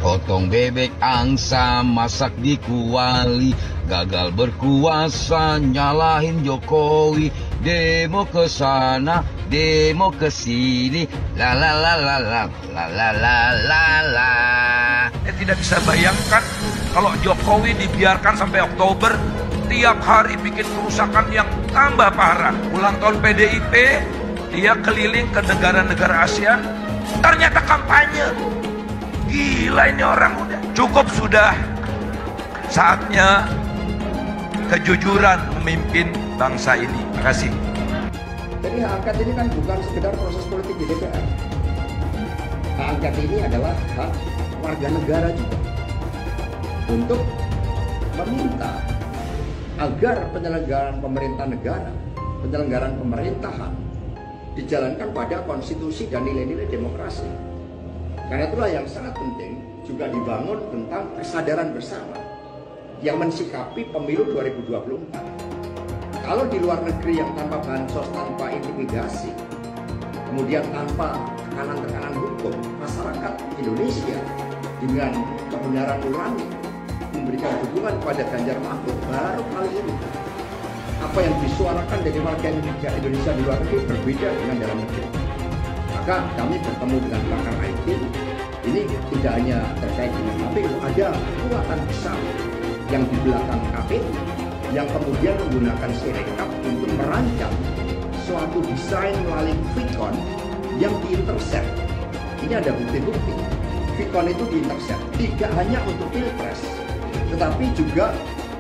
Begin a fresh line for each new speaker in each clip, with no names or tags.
Potong bebek angsa, masak di kuali. Gagal berkuasa, nyalahin Jokowi. Demo ke sana, demo ke sini. La la la la la la la la la la.
Saya tidak bisa bayangkan kalau Jokowi dibiarkan sampai Oktober, tiap hari bikin kerusakan yang tambah parah. Ulang tahun PDIP, dia keliling ke negara-negara ASEAN, ternyata kampanye. Gila ini orang udah. Cukup sudah. Saatnya kejujuran memimpin bangsa ini. Terima kasih.
Jadi hak angket ini kan bukan sekedar proses politik di DPR. Hak angket ini adalah hak warga negara juga untuk meminta agar penyelenggaraan pemerintah negara, penyelenggaraan pemerintahan dijalankan pada konstitusi dan nilai-nilai demokrasi. Karena itulah yang sangat penting juga dibangun tentang kesadaran bersama yang mensikapi pemilu 2024. Kalau di luar negeri yang tanpa bansos, tanpa intimidasi, kemudian tanpa tekanan-tekanan hukum, masyarakat Indonesia dengan kebenaran nurani memberikan dukungan kepada Ganjar Mahfud, baru kali ini apa yang disuarakan dari warga Indonesia di luar negeri berbeda dengan dalam negeri. Maka kami bertemu dengan pakar IT, ini tidak hanya terkait dengan KPU, ada kekuatan besar yang di belakang KPU yang kemudian menggunakan Sirekap untuk merancang suatu desain melalui Vicon yang diintercept. Ini ada bukti-bukti. Vicon itu diintercept tidak hanya untuk Pilpres, tetapi juga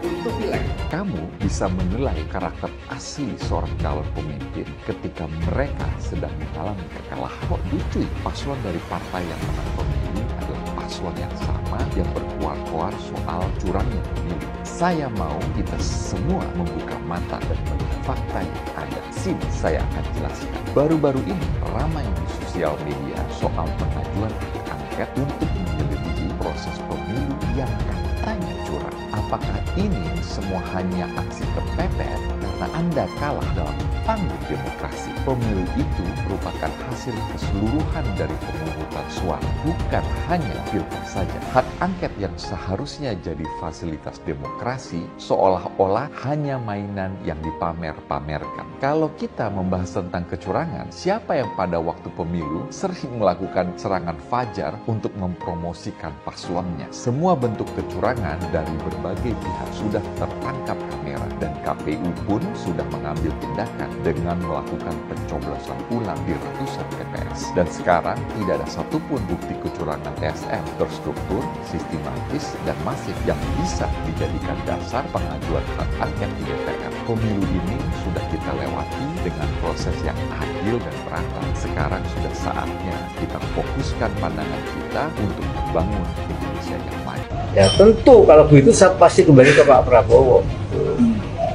untuk pileg.
Kamu bisa menilai karakter asli seorang calon pemimpin ketika mereka sedang mengalami kekalahan. Kok lucu, paslon dari partai yang menang pemilu adalah paslon yang sama yang berkuar-kuar soal curangnya pemilu. Saya mau kita semua membuka mata dan melihat fakta yang ada. Sini saya akan jelaskan. Baru-baru ini ramai di sosial media soal pengajuan hak angket untuk menyelidiki proses pemilu yang katanya curang. Apakah ini semua hanya aksi kepepet karena Anda kalah dalam panggung demokrasi? Pemilu itu merupakan hasil keseluruhan dari pemungutan suara, bukan hanya pilpres saja. Hak angket yang seharusnya jadi fasilitas demokrasi seolah-olah hanya mainan yang dipamer-pamerkan. Kalau kita membahas tentang kecurangan, siapa yang pada waktu pemilu sering melakukan serangan fajar untuk mempromosikan paslonnya? Semua bentuk kecurangan dari berbagai pihak sudah tertangkap kamera dan KPU pun sudah mengambil tindakan dengan melakukan pencoblosan ulang di ratusan TPS. Dan sekarang tidak ada satupun bukti kecurangan TSM terstruktur, sistematis, dan masif yang bisa dijadikan dasar pengajuan hak angket di DPR. Pemilu ini sudah kita lewati dengan proses yang adil dan merata. Sekarang sudah saatnya kita fokuskan pandangan kita untuk membangun Indonesia yang maju.
Ya tentu kalau begitu saya pasti kembali ke Pak Prabowo.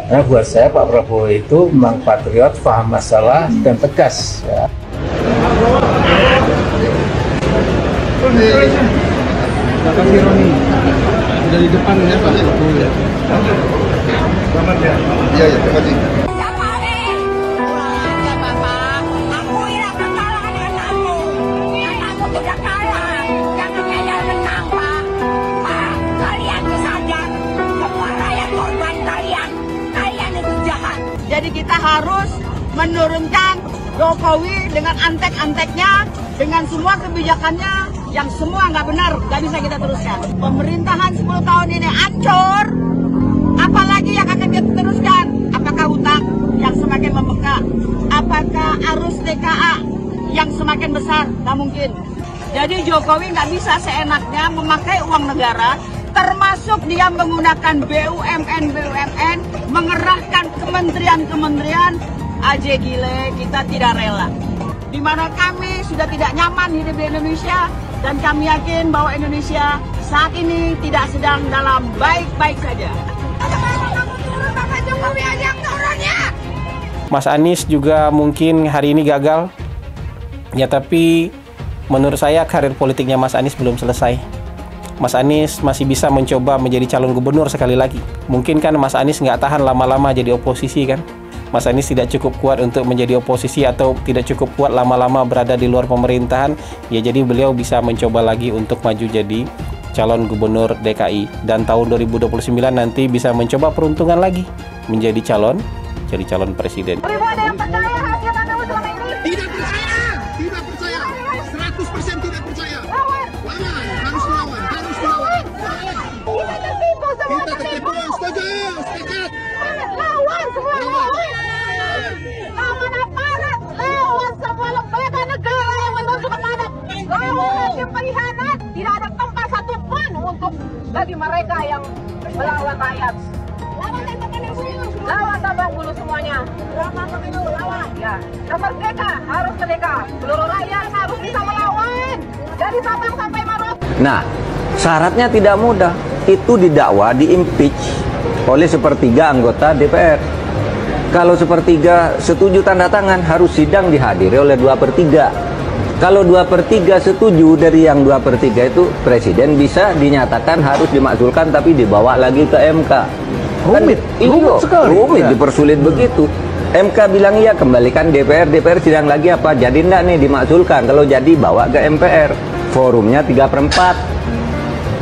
Karena buat saya Pak Prabowo itu memang patriot, paham masalah dan tegas. Ya.
Bapak Fironi sudah di depan ya Pak Prabowo.
Selamat ya. Iya ya, terima kasih.
Jadi kita harus menurunkan Jokowi dengan antek-anteknya, dengan semua kebijakannya yang semua nggak benar, nggak bisa kita teruskan. Pemerintahan 10 tahun ini hancur, apalagi yang akan kita teruskan? Apakah hutang yang semakin membengkak? Apakah arus TKA yang semakin besar? Nggak mungkin. Jadi Jokowi nggak bisa seenaknya memakai uang negara, termasuk dia menggunakan BUMN, mengerahkan kementerian-kementerian. Aja gile, kita tidak rela. Di mana kami sudah tidak nyaman hidup di Indonesia, dan kami yakin bahwa Indonesia saat ini tidak sedang dalam baik-baik saja.
Mas Anies juga mungkin hari ini gagal. Ya tapi menurut saya karir politiknya Mas Anies belum selesai. Mas Anies masih bisa mencoba menjadi calon gubernur sekali lagi. Mungkin kan Mas Anies nggak tahan lama-lama jadi oposisi kan. Mas Anies tidak cukup kuat untuk menjadi oposisi atau tidak cukup kuat lama-lama berada di luar pemerintahan. Ya jadi beliau bisa mencoba lagi untuk maju jadi calon gubernur DKI, dan tahun 2029 nanti bisa mencoba peruntungan lagi menjadi calon presiden.
Ada yang percaya hasil kami selama ini?
Tidak percaya, 100% tidak percaya. Lawan, harus melawan.
Kita tertipu semua.
Kita tertipu, setuju.
Lawan semua. Lawan aparat, lawan semua lembaga negara yang menunjuk kepada lawan yang pengkhianat. Tidak ada tempat satupun untuk bagi mereka yang melawan rakyat. Lawan Tambang Bulu semuanya. Lawan. Ya, merdeka harus merdeka. Seluruh rakyat harus bisa melawan dari Sabang sampai Merauke.
Nah, syaratnya tidak mudah. Itu didakwa, diimpeach oleh sepertiga anggota DPR. Kalau sepertiga setuju tanda tangan, harus sidang dihadiri oleh 2/3. Kalau 2/3 setuju dari yang 2/3 itu, presiden bisa dinyatakan harus dimakzulkan tapi dibawa lagi ke MK. Rumit sekali. Rumit, dipersulit begitu. MK bilang iya, kembalikan DPR sidang lagi apa? Jadi enggak nih dimakzulkan. Kalau jadi bawa ke MPR. Forumnya 3/4.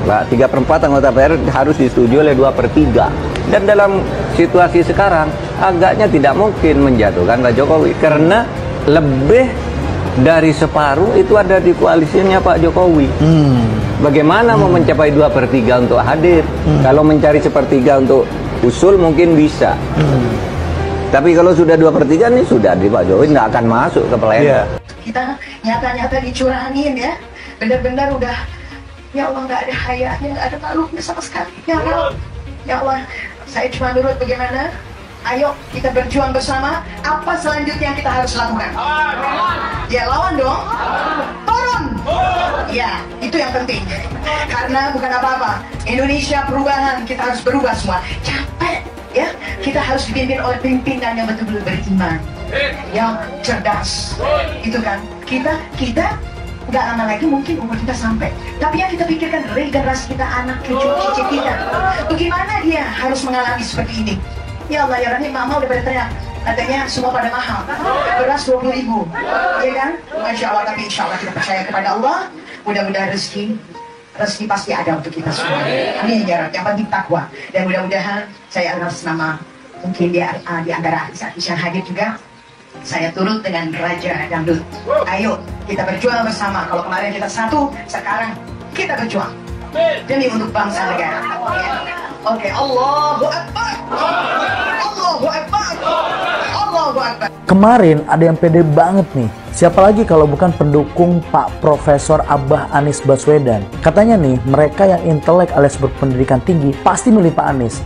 3/4 anggota DPR harus disetujui oleh 2/3. Dan dalam situasi sekarang agaknya tidak mungkin menjatuhkan Pak Jokowi karena lebih dari separuh itu ada di koalisinya Pak Jokowi. Bagaimana mau mencapai 2/3 untuk hadir? Kalau mencari 1/3 untuk usul mungkin bisa. Tapi kalau sudah 2/3 nih sudah di Pak Jokowi nggak akan masuk ke pleno.
Kita nyata-nyata dicurangin ya. Benar-benar udah, ya Allah, nggak ada hayanya, nggak ada takluknya sama sekali. Ya Allah, saya cuma nurut bagaimana. Ayo kita berjuang bersama. Apa selanjutnya yang kita harus lakukan? Ya lawan dong. Turun. Ya, itu yang penting. Karena bukan apa-apa. Indonesia perubahan, kita harus berubah semua. Capek ya. Kita harus dipimpin oleh pimpinan yang betul-betul beriman, yang cerdas. Itu kan. Kita nggak lama lagi mungkin umur kita sampai. Tapi yang kita pikirkan regenerasi kita, anak cucu kita. Bagaimana dia harus mengalami seperti ini? Ya Allah ya Rahim, mama udah pada teriak. Katanya semua pada mahal. Beras 20.000, ya kan? Masya Allah, tapi insya Allah kita percaya kepada Allah. Mudah-mudahan rezeki pasti ada untuk kita semua. Amin ya Rabbi. Yang penting takwa. Dan mudah-mudahan saya atas nama mungkin di antara artis yang hadir juga, saya turut dengan Raja Dangdut. Ayo kita berjuang bersama. Kalau kemarin kita satu, sekarang kita berjuang demi untuk bangsa negara. Oke, Allahu Akbar. Allahu Akbar. Allahu Akbar.
Kemarin ada yang pede banget nih. Siapa lagi kalau bukan pendukung Pak Profesor Abah Anies Baswedan. Katanya nih, mereka yang intelek alias berpendidikan tinggi pasti milih Pak Anies.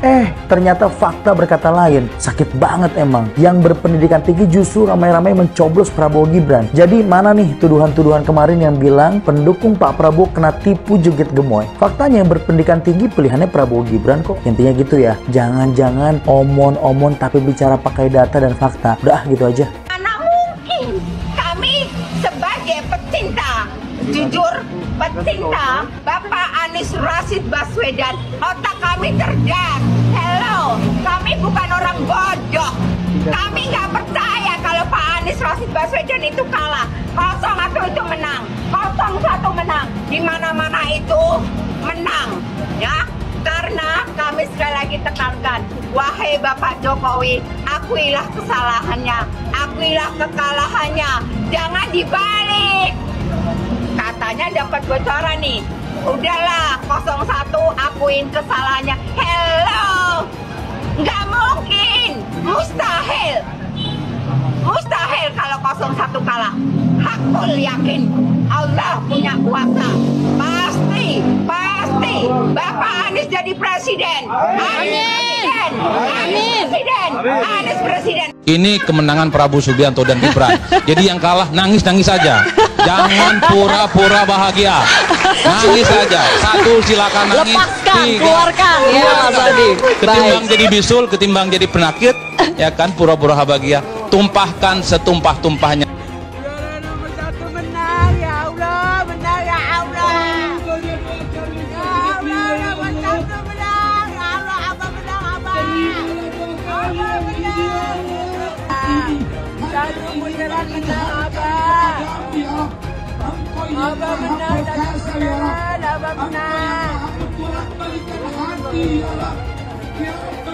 Ternyata fakta berkata lain. Sakit banget emang. Yang berpendidikan tinggi justru ramai-ramai mencoblos Prabowo Gibran. Jadi mana nih tuduhan-tuduhan kemarin yang bilang pendukung Pak Prabowo kena tipu joget gemoy. Faktanya yang berpendidikan tinggi pilihannya Prabowo Gibran kok. Intinya gitu ya. Jangan-jangan omon-omon tapi bicara pakai data dan fakta. Udah gitu aja.
Jujur, pecinta Bapak Anies Rashid Baswedan, otak kami cerdas. Hello, kami bukan orang bodoh. Kami nggak percaya kalau Pak Anies Rashid Baswedan itu kalah. 01 itu menang, 01 menang, di mana-mana itu menang, ya. Karena kami sekali lagi tekankan, wahai Bapak Jokowi, akuilah kesalahannya, akuilah kekalahannya, jangan dibalik. Katanya dapat bocoran nih. Udahlah, 01 akuin kesalahannya. Hello, nggak mungkin, mustahil. Mustahil kalau 01 kalah. Hakul yakin Allah punya kuasa. Pasti Bapak Anies jadi presiden. Amin. Anies presiden.
Ini kemenangan Prabowo Subianto dan Gibran. Jadi yang kalah nangis-nangis saja. Jangan pura-pura bahagia. Nangis saja. 1 silakan nangis.
Lepaskan,
3
keluarkan ya Mas Adi.
Ketimbang jadi bisul, ketimbang jadi penakit, ya kan, pura-pura bahagia. Tumpahkan setumpah-tumpahnya.
Abah menang, Abah menang.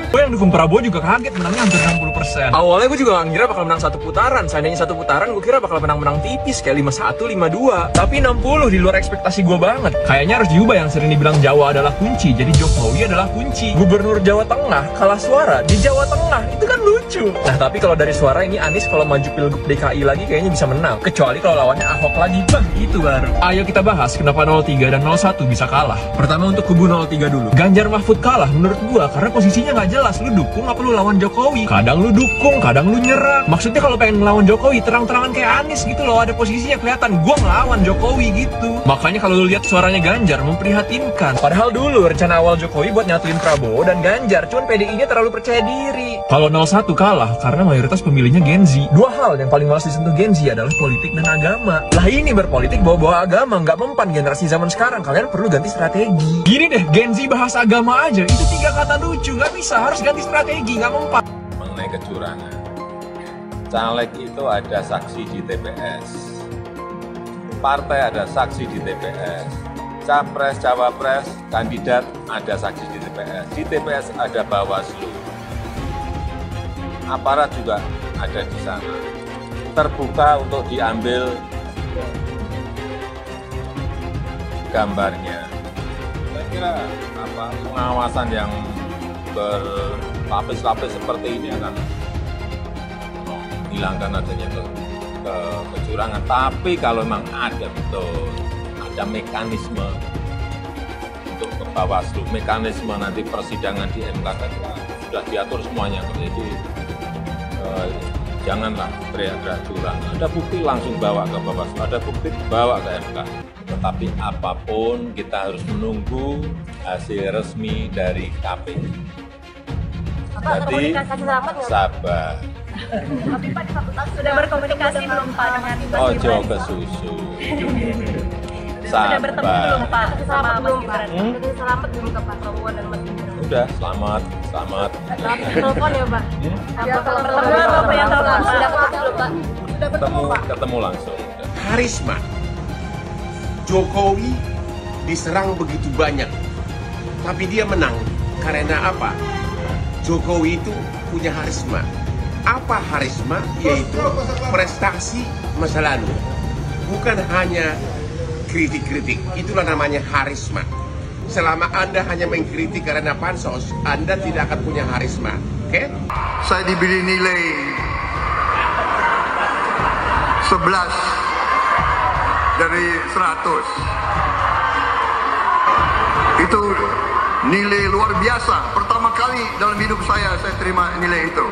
Gue yang dukung Prabowo juga kaget menangnya hampir 60%. Awalnya gue juga gak ngira bakal menang satu putaran. Seandainya satu putaran gue kira bakal menang tipis kayak 5-1, 5-2. Tapi 60 di luar ekspektasi gue banget. Kayaknya harus diubah yang sering dibilang Jawa adalah kunci. Jadi Jokowi adalah kunci. Gubernur Jawa Tengah kalah suara di Jawa Tengah. Itu kan lucu. Nah tapi kalau dari suara ini Anies kalau maju pilgub DKI lagi kayaknya bisa menang. Kecuali kalau lawannya Ahok lagi. Bah itu baru. Ayo kita bahas kenapa 03 dan 01 bisa kalah. Pertama untuk kubu 03 dulu. Ganjar Mahfud kalah menurut gue karena posisinya gak jelas, lu dukung apa lu lawan Jokowi? Kadang lu dukung, kadang lu nyerang. Maksudnya kalau pengen melawan Jokowi terang-terangan kayak Anies gitu loh, ada posisinya kelihatan gua melawan Jokowi gitu. Makanya kalau lu lihat suaranya Ganjar memprihatinkan. Padahal dulu rencana awal Jokowi buat nyatuin Prabowo dan Ganjar, cuman PDI-nya terlalu percaya diri. Kalau 01 kalah karena mayoritas pemilihnya Gen Z. Dua hal yang paling malas disentuh Gen Z adalah politik dan agama. Lah ini berpolitik bawa-bawa agama, nggak mempan generasi zaman sekarang. Kalian perlu ganti strategi. Gini deh, Gen Z bahas agama aja, itu 3 kata lucu, nggak bisa, harus ganti strategi, nggak mempan.
Mengenai kecurangan, caleg itu ada saksi di TPS, partai ada saksi di TPS, capres, cawapres, kandidat ada saksi di TPS ada Bawaslu, aparat juga ada di sana, terbuka untuk diambil gambarnya. Saya kira pengawasan yang berlapis-lapis seperti ini akan menghilangkan adanya kecurangan. Tapi kalau memang ada mekanisme untuk ke Bawaslu, mekanisme nanti persidangan di MK sudah diatur semuanya. Jadi janganlah teriak-teriak curang. Ada bukti langsung bawa ke Bawaslu, ada bukti bawa ke MK. Tetapi apapun kita harus menunggu hasil resmi dari KPU. Jadi sabar.
Tapi Pak di Fakultas sudah berkomunikasi belum Pak dengan Mas Gibran?
Ojo ke susu.
Sudah bertemu belum Pak sama Mas Gibran?
Jadi selamat belum ke Pak Prabowo dan Mas Gibran?
Udah, selamat.
Telepon ya Pak?
Kalau bertemu apa yang telepon?
Sudah ketemu Pak? Sudah bertemu Pak?
Ketemu langsung.
Karisma. Jokowi diserang begitu banyak, tapi dia menang. Karena apa? Jokowi itu punya harisma. Apa harisma? Yaitu prestasi masa lalu. Bukan hanya kritik-kritik. Itulah namanya harisma. Selama Anda hanya mengkritik karena pansos, Anda tidak akan punya harisma. Oke?
Saya diberi nilai 11 dari 100. Itu nilai luar biasa. Pertama kali dalam hidup saya terima nilai itu.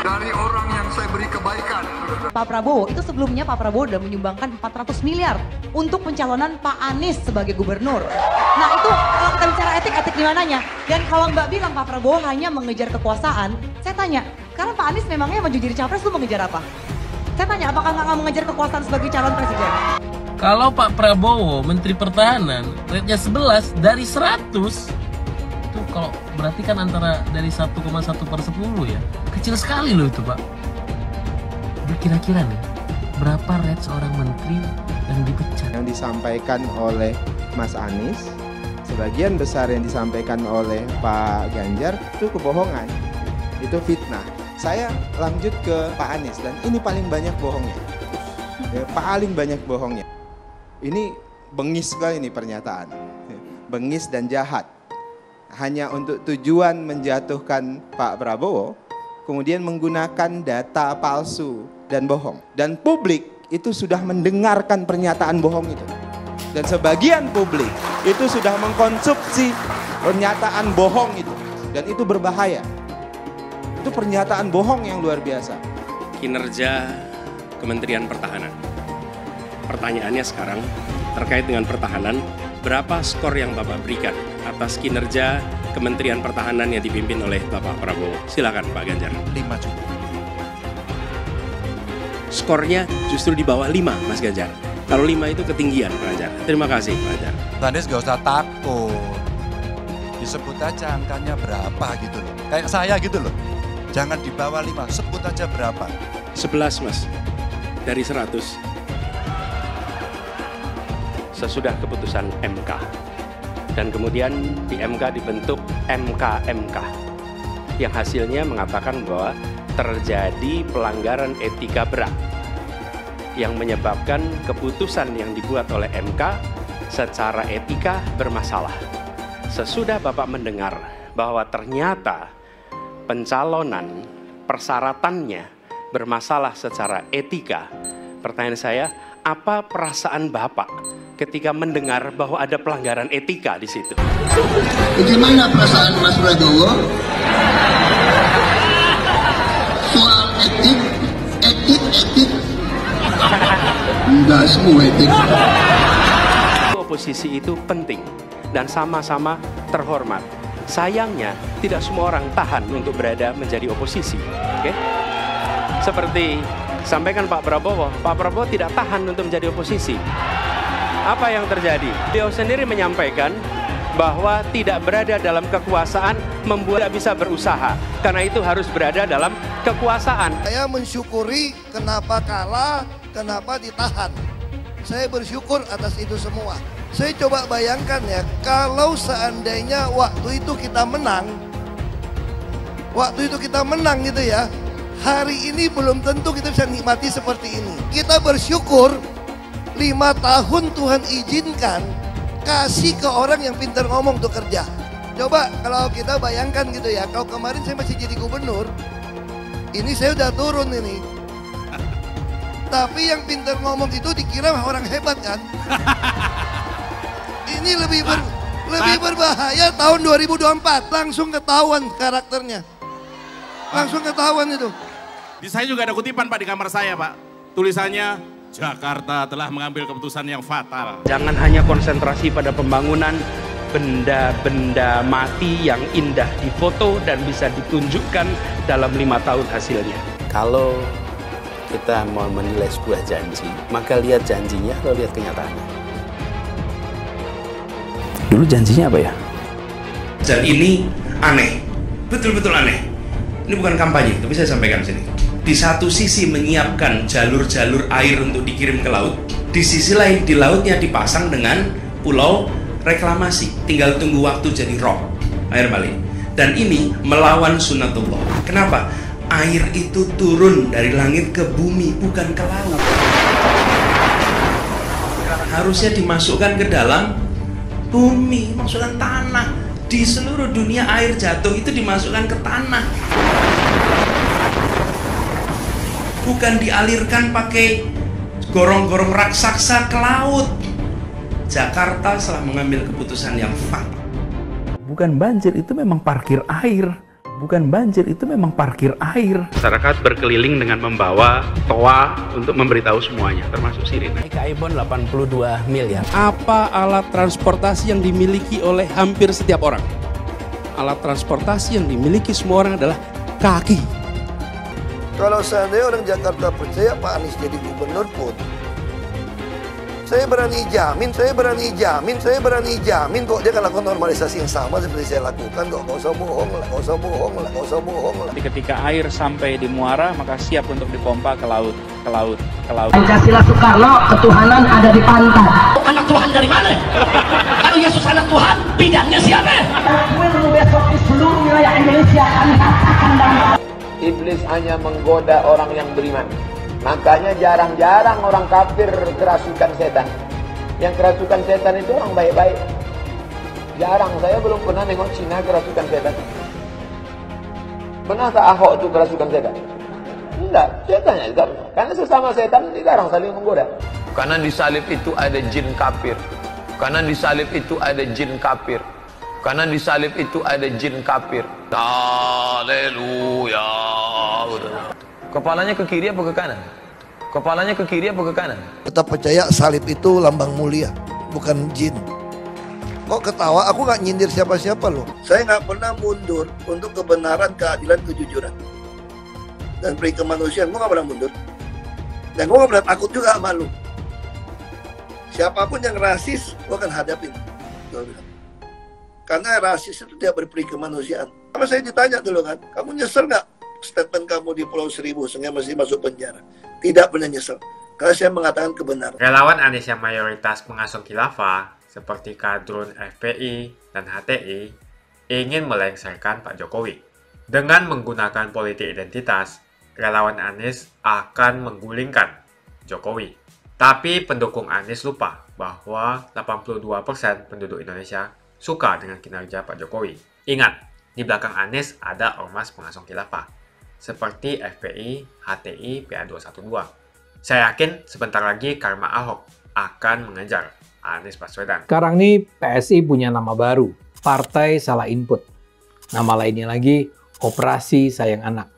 Dari orang yang saya beri kebaikan.
Pak Prabowo, itu sebelumnya Pak Prabowo sudah menyumbangkan 400 miliar untuk pencalonan Pak Anies sebagai gubernur. Nah itu kalau kita bicara etik di mananya? Dan kalau Mbak bilang Pak Prabowo hanya mengejar kekuasaan, saya tanya, karena Pak Anies memangnya maju jadi capres, lu mengejar apa? Saya tanya, apakah nggak mengejar kekuasaan sebagai calon presiden?
Kalau Pak Prabowo, Menteri Pertahanan, rate-nya 11 dari 100, itu kalau berarti kan antara dari 1,1 per 10 ya. Kecil sekali loh itu Pak. Kira-kira nih, berapa rate seorang menteri yang dipecat?
Yang disampaikan oleh Mas Anies, sebagian besar yang disampaikan oleh Pak Ganjar itu kebohongan, itu fitnah. Saya lanjut ke Pak Anies dan ini paling banyak bohongnya, paling banyak bohongnya. Ini bengis sekali ini pernyataan, bengis dan jahat. Hanya untuk tujuan menjatuhkan Pak Prabowo, kemudian menggunakan data palsu dan bohong. Dan publik itu sudah mendengarkan pernyataan bohong itu. Dan sebagian publik itu sudah mengkonsumsi pernyataan bohong itu. Dan itu berbahaya. Itu pernyataan bohong yang luar biasa.
Kinerja Kementerian Pertahanan. Pertanyaannya sekarang terkait dengan pertahanan, berapa skor yang Bapak berikan atas kinerja Kementerian Pertahanan yang dipimpin oleh Bapak Prabowo? Silakan Pak Ganjar.
5 juta.
Skornya justru di bawah 5 Mas Ganjar. Kalau 5 itu ketinggian Pak Ganjar. Terima kasih Pak Ganjar.
Anies gak usah takut. Disebut aja angkanya berapa gitu loh. Kayak saya gitu loh. Jangan di bawah 5, sebut aja berapa.
11 Mas, dari 100. sesudah keputusan MK. Dan kemudian di MK dibentuk MK-MK yang hasilnya mengatakan bahwa terjadi pelanggaran etika berat yang menyebabkan keputusan yang dibuat oleh MK secara etika bermasalah. Sesudah Bapak mendengar bahwa ternyata pencalonan persyaratannya bermasalah secara etika, pertanyaan saya, apa perasaan Bapak ketika mendengar bahwa ada pelanggaran etika di situ?
Bagaimana perasaan Mas Prabowo? Soal etik. Enggak semua etik.
Oposisi itu penting dan sama-sama terhormat. Sayangnya tidak semua orang tahan untuk berada menjadi oposisi. Oke? Seperti sampaikan Pak Prabowo tidak tahan untuk menjadi oposisi. Apa yang terjadi? Beliau sendiri menyampaikan bahwa tidak berada dalam kekuasaan membuat tidak bisa berusaha. Karena itu harus berada dalam kekuasaan.
Saya mensyukuri kenapa kalah, kenapa ditahan. Saya bersyukur atas itu semua. Saya coba bayangkan ya, kalau seandainya waktu itu kita menang gitu ya, hari ini belum tentu kita bisa nikmati seperti ini. Kita bersyukur 5 tahun Tuhan izinkan kasih ke orang yang pintar ngomong untuk kerja. Coba kalau kita bayangkan gitu ya, kalau kemarin saya masih jadi gubernur, ini saya udah turun ini. Tapi yang pintar ngomong itu dikira orang hebat kan? Ini lebih berbahaya tahun 2024, langsung ketahuan karakternya. Langsung ketahuan itu.
Di saya juga ada kutipan Pak di kamar saya Pak. Tulisannya, Jakarta telah mengambil keputusan yang fatal.
Jangan hanya konsentrasi pada pembangunan benda-benda mati yang indah difoto dan bisa ditunjukkan dalam 5 tahun hasilnya.
Kalau kita mau menilai sebuah janji, maka lihat janjinya atau lihat kenyataannya. Dulu janjinya apa ya?
Dan ini aneh, betul-betul aneh. Ini bukan kampanye, tapi saya sampaikan sini. Di satu sisi menyiapkan jalur-jalur air untuk dikirim ke laut, di sisi lain di lautnya dipasang dengan pulau reklamasi, tinggal tunggu waktu jadi rob, air balik. Dan ini melawan sunnatullah. Kenapa? Air itu turun dari langit ke bumi, bukan ke laut. Harusnya dimasukkan ke dalam bumi, masukkan tanah. Di seluruh dunia air jatuh itu dimasukkan ke tanah, bukan dialirkan pakai gorong-gorong raksasa ke laut. Jakarta telah mengambil keputusan yang fatal.
Bukan banjir, itu memang parkir air. Bukan banjir, itu memang parkir air.
Masyarakat berkeliling dengan membawa toa untuk memberitahu semuanya, termasuk sirine.
Kaibon 82 miliar.
Apa alat transportasi yang dimiliki oleh hampir setiap orang? Alat transportasi yang dimiliki semua orang adalah kaki.
Kalau seandainya orang Jakarta percaya Pak Anies jadi gubernur pun, saya berani jamin kok dia akan lakukan normalisasi yang sama seperti saya lakukan kok. Gak usah bohong lah.
Ketika air sampai di muara, maka siap untuk dipompa ke laut.
Pancasila Soekarno, ketuhanan ada di pantai.
Anak Tuhan dari mana? Kalau Yesus anak Tuhan, bidangnya siapa?
Besok di seluruh wilayah Indonesia kami katakan dan
Iblis hanya menggoda orang yang beriman. Makanya jarang-jarang orang kafir kerasukan setan. Yang kerasukan setan itu orang baik-baik. Jarang, saya belum pernah nengok Cina kerasukan setan. Pernah tak Ahok itu kerasukan setan? Enggak, setannya juga. Karena sesama setan jarang saling menggoda.
Karena di salib itu ada jin kafir. Karena di salib itu ada jin kafir. Karena di salib itu ada jin kafir. Haleluya. Kepalanya ke kiri apa ke kanan? Kepalanya ke kiri apa ke kanan?
Tetap percaya salib itu lambang mulia, bukan jin. Kok ketawa? Aku nggak nyindir siapa-siapa loh. Saya nggak pernah mundur untuk kebenaran, keadilan, kejujuran, dan peri kemanusiaan. Gue nggak pernah mundur. Dan gue nggak pernah takut juga sama lu. Siapapun yang rasis, gue akan hadapin. Karena rasis itu tidak berperi kemanusiaan. Sama saya ditanya dulu kan, kamu nyesel nggak statement kamu di Pulau Seribu sehingga masih masuk penjara? Tidak pernah nyesel. Karena saya mengatakan kebenaran.
Relawan Anies yang mayoritas pengasuh khilafah, seperti kadrun FPI dan HTI, ingin melengsarkan Pak Jokowi. Dengan menggunakan politik identitas, relawan Anies akan menggulingkan Jokowi. Tapi pendukung Anies lupa bahwa 82% penduduk Indonesia suka dengan kinerja Pak Jokowi. Ingat, di belakang Anies ada ormas pengasuh khilafah, seperti FPI, HTI, PA212. Saya yakin sebentar lagi karma Ahok akan mengejar Anies Baswedan.
Sekarang nih PSI punya nama baru, Partai Salah Input. Nama lainnya lagi, Operasi Sayang Anak.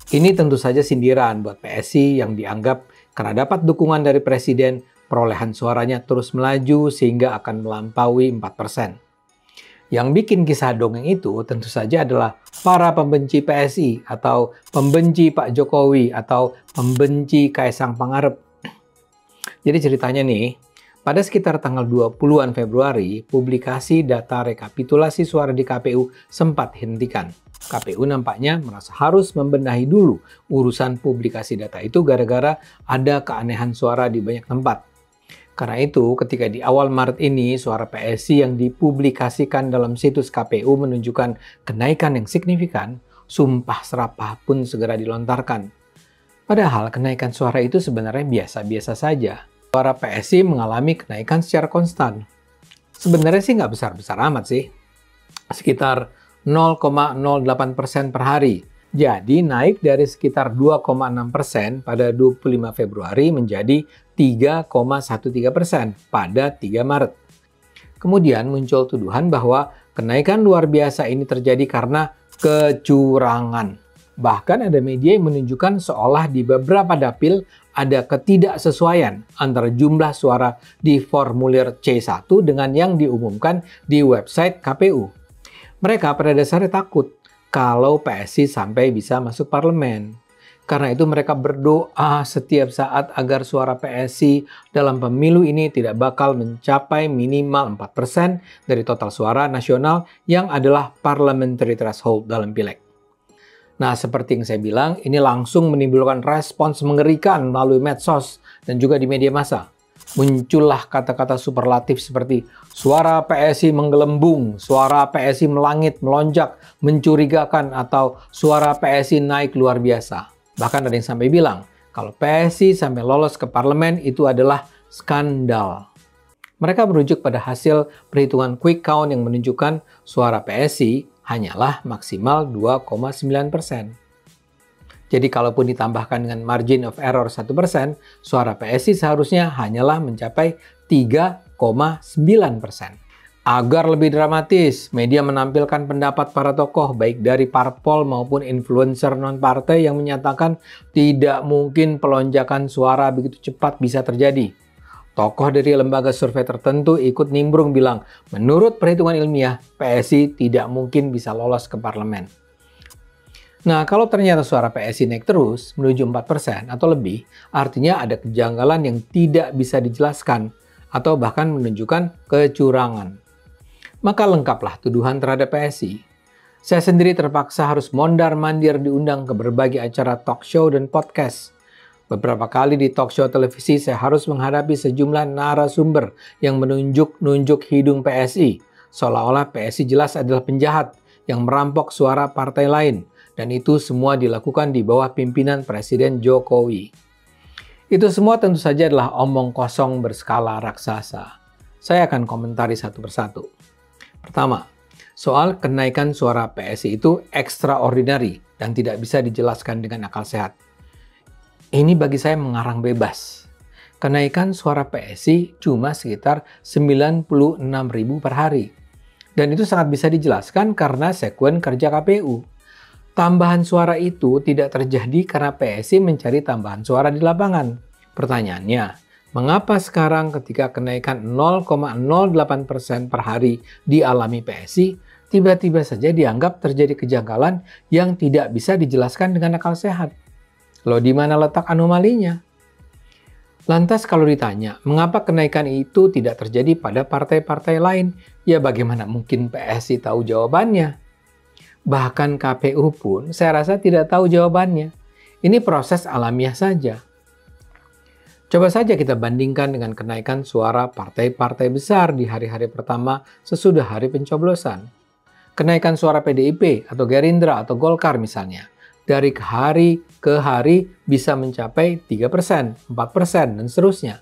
Ini tentu saja sindiran buat PSI yang dianggap karena dapat dukungan dari Presiden, perolehan suaranya terus melaju sehingga akan melampaui 4%. Yang bikin kisah dongeng itu tentu saja adalah para pembenci PSI atau pembenci Pak Jokowi atau pembenci Kaisang Pangarep. Jadi ceritanya nih, pada sekitar tanggal 20-an Februari, publikasi data rekapitulasi suara di KPU sempat dihentikan. KPU nampaknya merasa harus membenahi dulu urusan publikasi data itu gara-gara ada keanehan suara di banyak tempat. Karena itu, ketika di awal Maret ini, suara PSI yang dipublikasikan dalam situs KPU menunjukkan kenaikan yang signifikan, sumpah serapah pun segera dilontarkan. Padahal kenaikan suara itu sebenarnya biasa-biasa saja. Suara PSI mengalami kenaikan secara konstan. Sebenarnya sih nggak besar-besar amat sih. Sekitar 0,08% per hari. Jadi naik dari sekitar 2,6% pada 25 Februari menjadi 3,13% pada 3 Maret. Kemudian muncul tuduhan bahwa kenaikan luar biasa ini terjadi karena kecurangan. Bahkan ada media yang menunjukkan seolah di beberapa dapil ada ketidaksesuaian antara jumlah suara di formulir C1 dengan yang diumumkan di website KPU. Mereka pada dasarnya takut kalau PSI sampai bisa masuk parlemen. Karena itu mereka berdoa setiap saat agar suara PSI dalam pemilu ini tidak bakal mencapai minimal 4% dari total suara nasional yang adalah parliamentary threshold dalam pileg. Nah, seperti yang saya bilang, ini langsung menimbulkan respons mengerikan melalui medsos dan juga di media massa. Muncullah kata-kata superlatif seperti suara PSI menggelembung, suara PSI melangit, melonjak, mencurigakan, atau suara PSI naik luar biasa. Bahkan ada yang sampai bilang, kalau PSI sampai lolos ke parlemen itu adalah skandal. Mereka merujuk pada hasil perhitungan quick count yang menunjukkan suara PSI hanyalah maksimal 2,9%. Jadi kalaupun ditambahkan dengan margin of error 1%, suara PSI seharusnya hanyalah mencapai 3,9%. Agar lebih dramatis, media menampilkan pendapat para tokoh baik dari parpol maupun influencer non-partai yang menyatakan tidak mungkin pelonjakan suara begitu cepat bisa terjadi. Tokoh dari lembaga survei tertentu ikut nimbrung bilang, menurut perhitungan ilmiah, PSI tidak mungkin bisa lolos ke parlemen. Nah, kalau ternyata suara PSI naik terus menuju 4% atau lebih, artinya ada kejanggalan yang tidak bisa dijelaskan atau bahkan menunjukkan kecurangan. Maka lengkaplah tuduhan terhadap PSI. Saya sendiri terpaksa harus mondar-mandir diundang ke berbagai acara talk show dan podcast. Beberapa kali di talk show televisi saya harus menghadapi sejumlah narasumber yang menunjuk-nunjuk hidung PSI, seolah-olah PSI jelas adalah penjahat yang merampok suara partai lain. Dan itu semua dilakukan di bawah pimpinan Presiden Jokowi. Itu semua tentu saja adalah omong kosong berskala raksasa. Saya akan komentari satu persatu. Pertama, soal kenaikan suara PSI itu extraordinary dan tidak bisa dijelaskan dengan akal sehat. Ini bagi saya mengarang bebas. Kenaikan suara PSI cuma sekitar 96.000 per hari. Dan itu sangat bisa dijelaskan karena sekuen kerja KPU. Tambahan suara itu tidak terjadi karena PSI mencari tambahan suara di lapangan. Pertanyaannya, mengapa sekarang ketika kenaikan 0,08% per hari dialami PSI, tiba-tiba saja dianggap terjadi kejanggalan yang tidak bisa dijelaskan dengan akal sehat? Loh, di mana letak anomalinya? Lantas kalau ditanya, mengapa kenaikan itu tidak terjadi pada partai-partai lain? Ya bagaimana mungkin PSI tahu jawabannya? Bahkan KPU pun saya rasa tidak tahu jawabannya. Ini proses alamiah saja. Coba saja kita bandingkan dengan kenaikan suara partai-partai besar di hari-hari pertama sesudah hari pencoblosan. Kenaikan suara PDIP atau Gerindra atau Golkar misalnya, dari hari ke hari bisa mencapai 3%, 4%, dan seterusnya.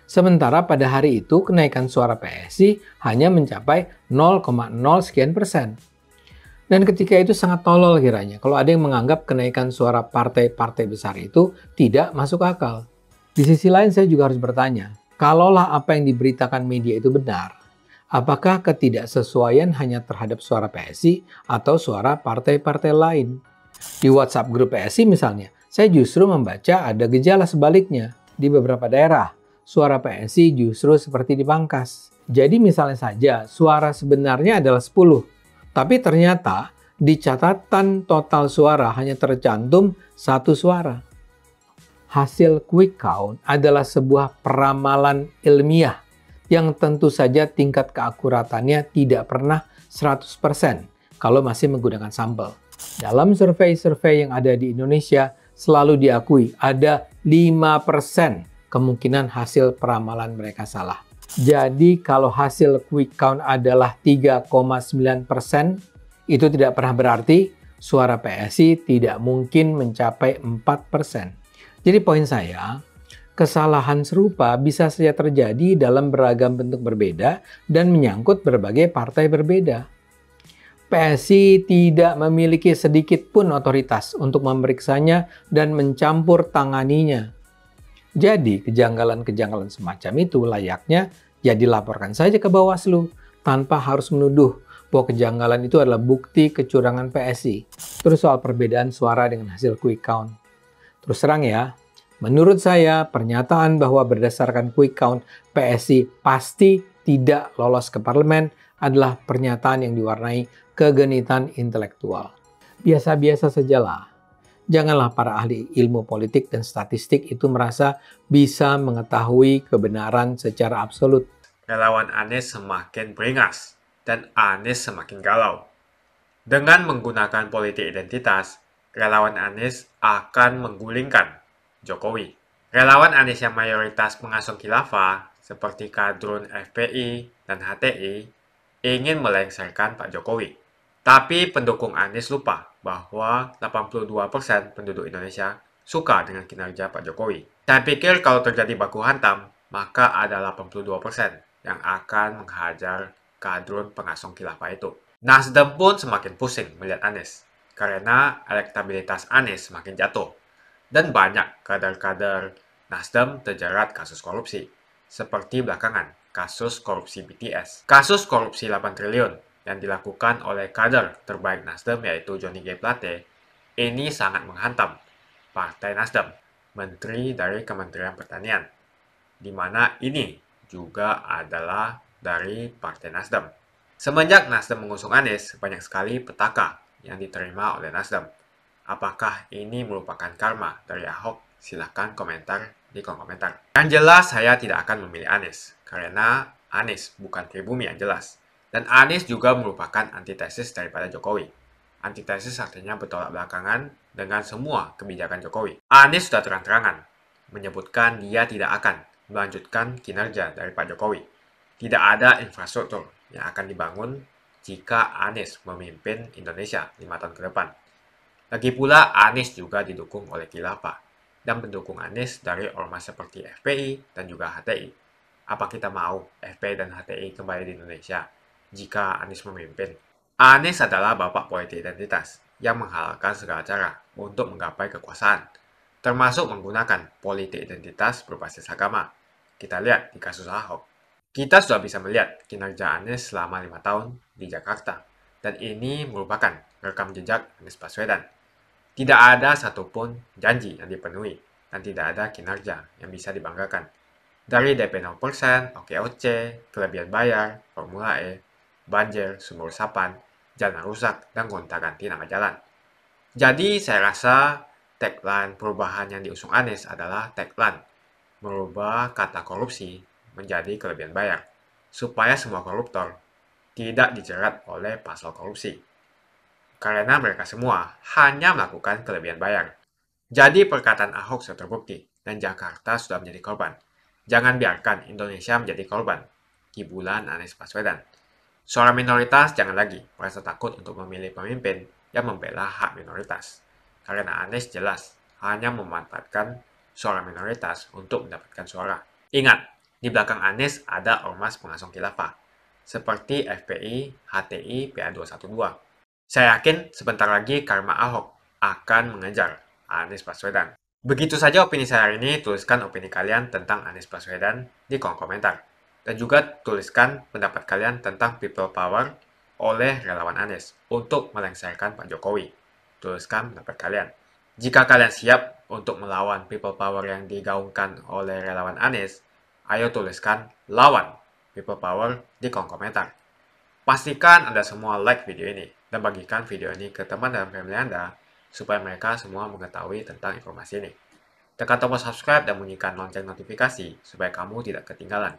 Sementara pada hari itu kenaikan suara PSI hanya mencapai 0,0 sekian persen. Dan ketika itu sangat tolol kiranya kalau ada yang menganggap kenaikan suara partai-partai besar itu tidak masuk akal. Di sisi lain saya juga harus bertanya, kalaulah apa yang diberitakan media itu benar, apakah ketidaksesuaian hanya terhadap suara PSI atau suara partai-partai lain? Di WhatsApp grup PSI misalnya, saya justru membaca ada gejala sebaliknya. Di beberapa daerah, suara PSI justru seperti dipangkas. Jadi misalnya saja suara sebenarnya adalah 10, tapi ternyata di catatan total suara hanya tercantum 1 suara. Hasil quick count adalah sebuah peramalan ilmiah yang tentu saja tingkat keakuratannya tidak pernah 100% kalau masih menggunakan sampel. Dalam survei-survei yang ada di Indonesia, selalu diakui ada 5% kemungkinan hasil peramalan mereka salah. Jadi kalau hasil quick count adalah 3,9%, itu tidak pernah berarti suara PSI tidak mungkin mencapai 4%. Jadi poin saya, kesalahan serupa bisa saja terjadi dalam beragam bentuk berbeda dan menyangkut berbagai partai berbeda. PSI tidak memiliki sedikit pun otoritas untuk memeriksanya dan mencampur tanganinya. Jadi kejanggalan-kejanggalan semacam itu layaknya ya dilaporkan saja ke Bawaslu tanpa harus menuduh bahwa kejanggalan itu adalah bukti kecurangan PSI. Terus soal perbedaan suara dengan hasil quick count. Terus terang ya, menurut saya pernyataan bahwa berdasarkan quick count PSI pasti tidak lolos ke parlemen adalah pernyataan yang diwarnai kegenitan intelektual. Biasa-biasa sajalah. Janganlah para ahli ilmu politik dan statistik itu merasa bisa mengetahui kebenaran secara absolut.
Relawan Anies semakin beringas dan Anies semakin galau. Dengan menggunakan politik identitas, relawan Anies akan menggulingkan Jokowi. Relawan Anies yang mayoritas pengusung khilafah seperti kadrun FPI dan HTI ingin melengsarkan Pak Jokowi. Tapi pendukung Anies lupa bahwa 82% penduduk Indonesia suka dengan kinerja Pak Jokowi. Saya pikir kalau terjadi baku hantam, maka ada 82% yang akan menghajar kadrun pengusung khilafah itu. Nasdem pun semakin pusing melihat Anies, karena elektabilitas Anies semakin jatuh. Dan banyak kader-kader Nasdem terjerat kasus korupsi, seperti belakangan kasus korupsi BTS. Kasus korupsi 8 triliun yang dilakukan oleh kader terbaik Nasdem yaitu Johnny G. Plate ini sangat menghantam Partai Nasdem, Menteri dari Kementerian Pertanian, di mana ini juga adalah dari Partai Nasdem. Semenjak Nasdem mengusung Anies, banyak sekali petaka yang diterima oleh Nasdem. Apakah ini merupakan karma dari Ahok? Silahkan komentar di kolom komentar. Yang jelas saya tidak akan memilih Anies, karena Anies bukan pribumi yang jelas. Dan Anies juga merupakan antitesis daripada Jokowi. Antitesis artinya bertolak belakangan dengan semua kebijakan Jokowi. Anies sudah terang-terangan menyebutkan dia tidak akan melanjutkan kinerja dari Pak Jokowi. Tidak ada infrastruktur yang akan dibangun jika Anies memimpin Indonesia 5 tahun ke depan. Lagi pula Anies juga didukung oleh khilafah dan pendukung Anies dari ormas seperti FPI dan juga HTI. Apa kita mau FPI dan HTI kembali di Indonesia jika Anies memimpin? Anies adalah bapak politik identitas yang menghalalkan segala cara untuk menggapai kekuasaan, termasuk menggunakan politik identitas berbasis agama. Kita lihat di kasus Ahok. Kita sudah bisa melihat kinerja Anies selama 5 tahun di Jakarta, dan ini merupakan rekam jejak Anies Baswedan. Tidak ada satupun janji yang dipenuhi, dan tidak ada kinerja yang bisa dibanggakan. Dari DP 0%, OKOC, kelebihan bayar, Formula E, banjir, sumur resapan, jalan rusak, dan gonta-ganti nama jalan. Jadi saya rasa tagline perubahan yang diusung Anies adalah tagline merubah kata korupsi menjadi kelebihan bayar, supaya semua koruptor tidak dijerat oleh pasal korupsi. Karena mereka semua hanya melakukan kelebihan bayar. Jadi perkataan Ahok sudah terbukti dan Jakarta sudah menjadi korban. Jangan biarkan Indonesia menjadi korban kibulan Anies Baswedan. Suara minoritas jangan lagi merasa takut untuk memilih pemimpin yang membela hak minoritas. Karena Anies jelas hanya memanfaatkan suara minoritas untuk mendapatkan suara. Ingat, di belakang Anies ada ormas pengasong khilafah, seperti FPI, HTI, PA212. Saya yakin sebentar lagi karma Ahok akan mengejar Anies Baswedan. Begitu saja opini saya hari ini. Tuliskan opini kalian tentang Anies Baswedan di kolom komentar. Dan juga tuliskan pendapat kalian tentang people power oleh relawan Anies untuk melengsarkan Pak Jokowi. Tuliskan pendapat kalian. Jika kalian siap untuk melawan people power yang digaungkan oleh relawan Anies, ayo tuliskan lawan people power di kolom komentar. Pastikan Anda semua like video ini dan bagikan video ini ke teman dan family Anda supaya mereka semua mengetahui tentang informasi ini. Tekan tombol subscribe dan bunyikan lonceng notifikasi supaya kamu tidak ketinggalan